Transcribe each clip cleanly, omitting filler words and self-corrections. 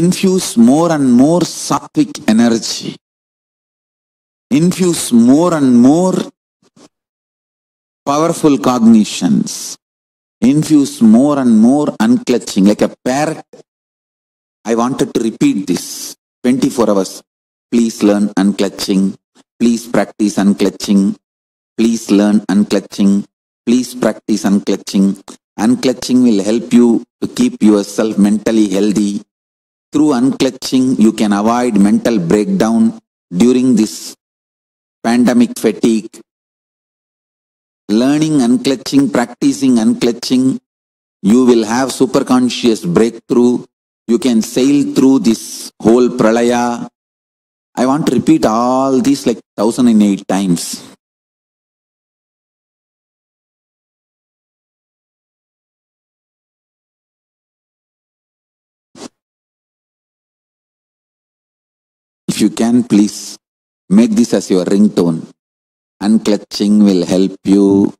infuse more and more sattvic energy, infuse more and more powerful cognitions, infuse more and more unclutching. Like a parrot, I wanted to repeat this 24 hours. Please learn unclutching. Please practice unclutching. Please learn unclutching. Please practice unclutching. Unclutching will help you to keep yourself mentally healthy. Through unclutching, you can avoid mental breakdown during this pandemic fatigue. Learning unclutching, practicing unclutching, you will have superconscious breakthrough. You can sail through this whole pralaya. I want to repeat all these like 1008 times. If you can, please make this as your ringtone. Unclutching will help you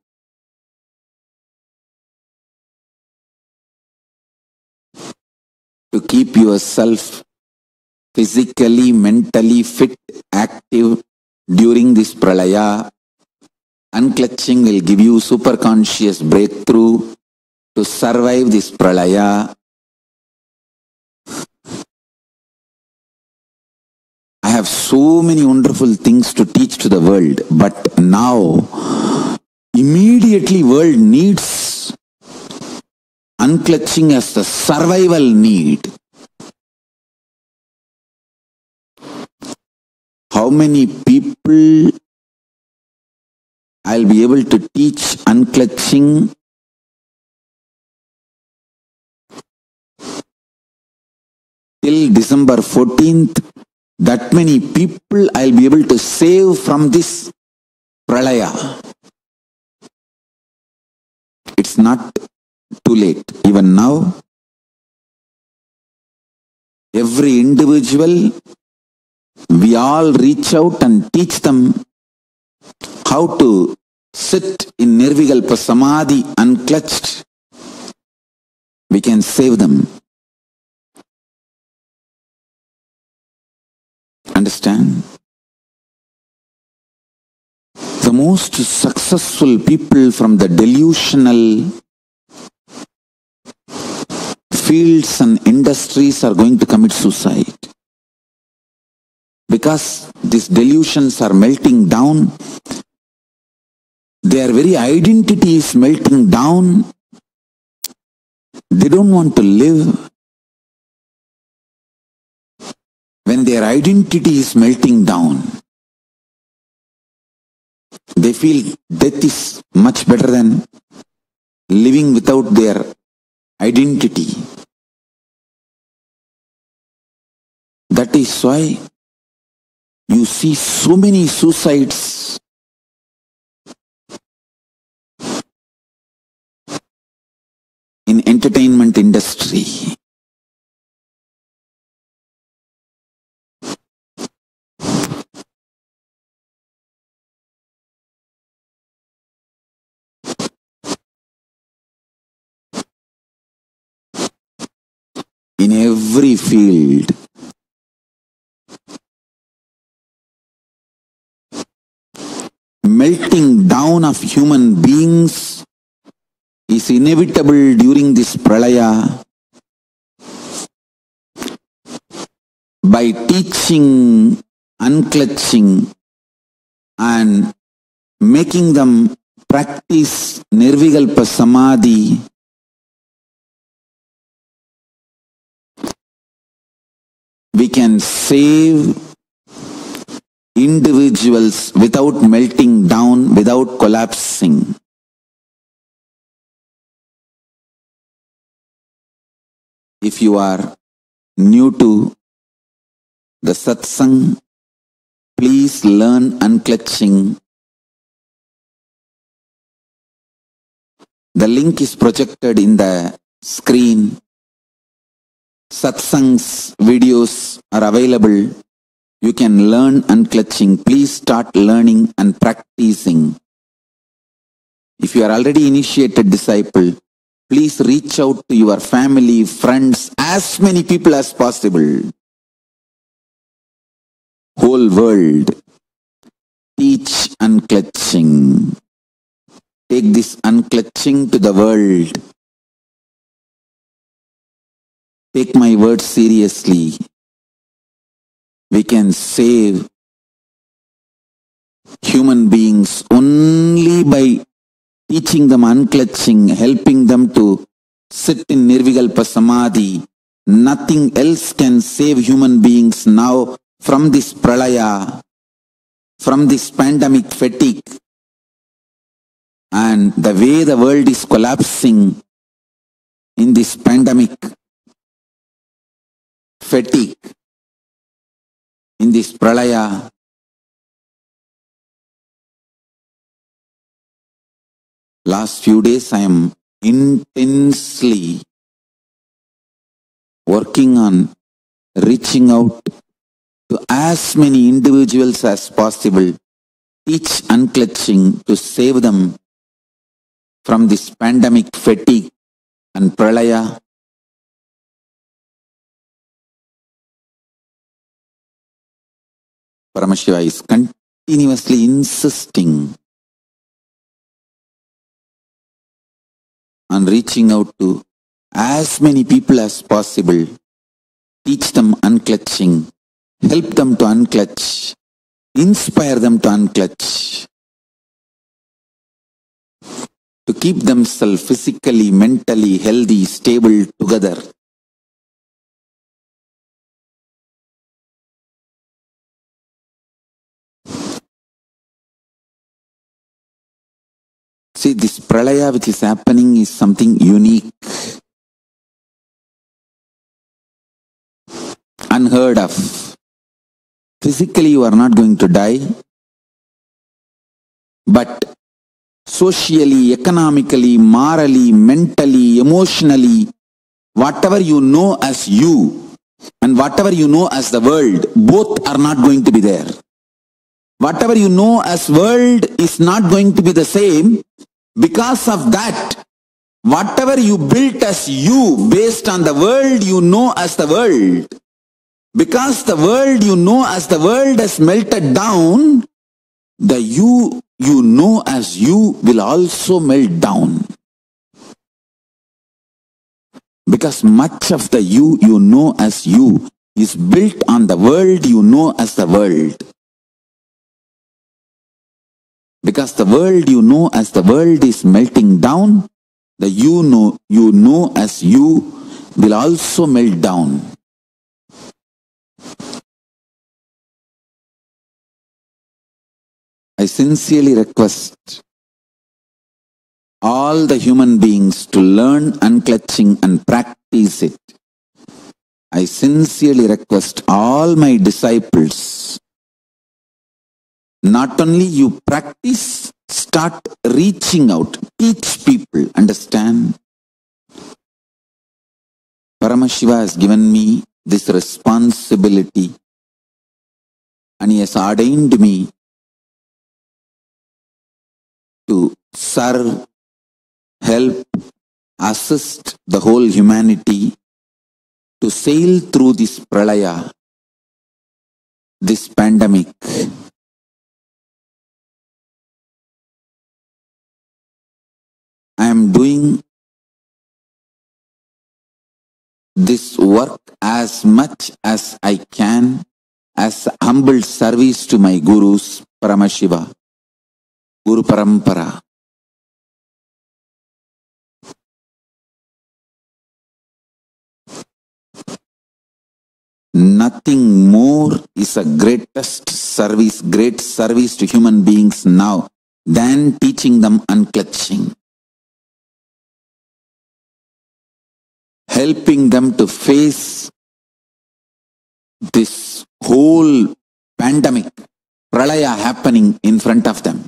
to keep yourself physically, mentally fit, active during this pralaya. Unclutching will give you superconscious breakthrough to survive this pralaya. I have so many wonderful things to teach to the world, but now immediately world needs unclutching as the survival need. How many people I'll be able to teach unclutching? Till December 14th, that many people I'll be able to save from this pralaya. It's not too late. Even now, every individual, we all reach out and teach them how to sit in Nirvikalpa Samadhi unclutched. We can save them. Understand? The most successful people from the delusional fields and industries are going to commit suicide. Because these delusions are melting down, their very identity is melting down. They don't want to live. When their identity is melting down, they feel death is much better than living without their identity. That is why you see so many suicides. In entertainment industry. In every field. Melting down of human beings is inevitable during this pralaya. By teaching, unclutching and making them practice Nirvikalpa Samadhi, we can save individuals without melting down, without collapsing. If you are new to the satsang, please learn unclutching. The link is projected in the screen. Satsang's videos are available. You can learn unclutching. Please start learning and practicing. If you are already initiated disciple, Please reach out to your family, friends, as many people as possible. Whole world. Teach unclutching. Take this unclutching to the world. Take my word seriously. We can save human beings only by teaching them unclutching, helping them to sit in Nirvikalpa Samadhi. Nothing else can save human beings now from this pralaya, from this pandemic fatigue. And the way the world is collapsing in this pandemic fatigue, in this pralaya, last few days I am intensely working on reaching out to as many individuals as possible, teach unclutching to save them from this pandemic fatigue and pralaya. Paramashiva is continuously insisting on reaching out to as many people as possible, teach them unclutching, help them to unclutch, inspire them to unclutch, to keep themselves physically, mentally healthy, stable together. See, this pralaya which is happening is something unique, unheard of. Physically you are not going to die, but socially, economically, morally, mentally, emotionally, whatever you know as you and whatever you know as the world, both are not going to be there. Whatever you know as world is not going to be the same. Because of that, whatever you built as you based on the world you know as the world, because the world you know as the world has melted down, the you know as you will also melt down. Because much of the you know as you is built on the world you know as the world. Because the world you know as the world is melting down, the you know as you will also melt down. I sincerely request all the human beings to learn unclutching and practice it. I sincerely request all my disciples, not only you practice, start reaching out, teach people, understand? Paramashiva has given me this responsibility and he has ordained me to serve, help, assist the whole humanity to sail through this pralaya, this pandemic. I am doing this work as much as I can as humble service to my gurus, Paramashiva, Guru Parampara. Nothing more is a great service to human beings now than teaching them unclutching. Helping them to face this whole pandemic, pralaya happening in front of them.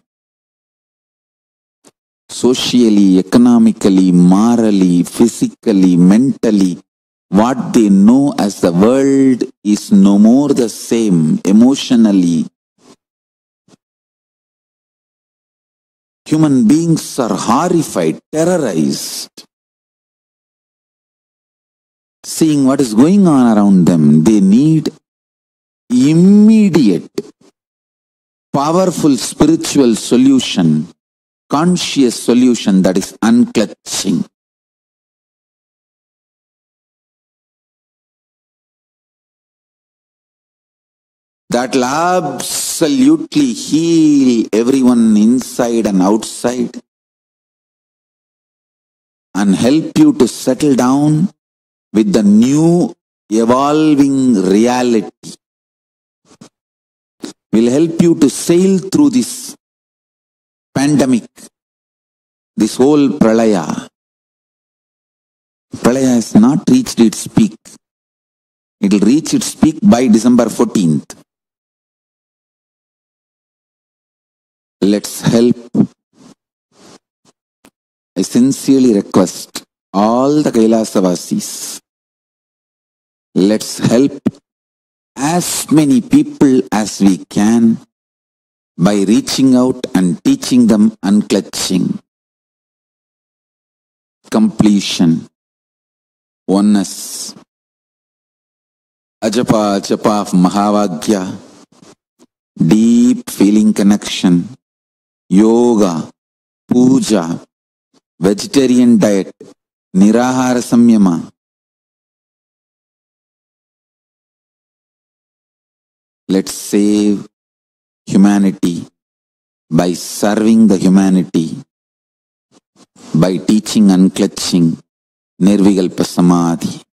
Socially, economically, morally, physically, mentally, what they know as the world is no more the same. Emotionally, human beings are horrified, terrorized. seeing what is going on around them. They need immediate, powerful spiritual solution, conscious solution, that is unclutching. That will absolutely heal everyone inside and outside and help you to settle down with the new evolving reality. Will help you to sail through this pandemic, this whole pralaya. Pralaya has not reached its peak. It will reach its peak by December 14th. Let's help. I sincerely request all the Kailasavasis, let's help as many people as we can by reaching out and teaching them unclutching, completion, oneness, ajapa of Mahavagya, deep feeling connection, yoga, puja, vegetarian diet, nirahara samyama. Let's save humanity by serving the humanity, by teaching unclutching, nirvikalpa samadhi.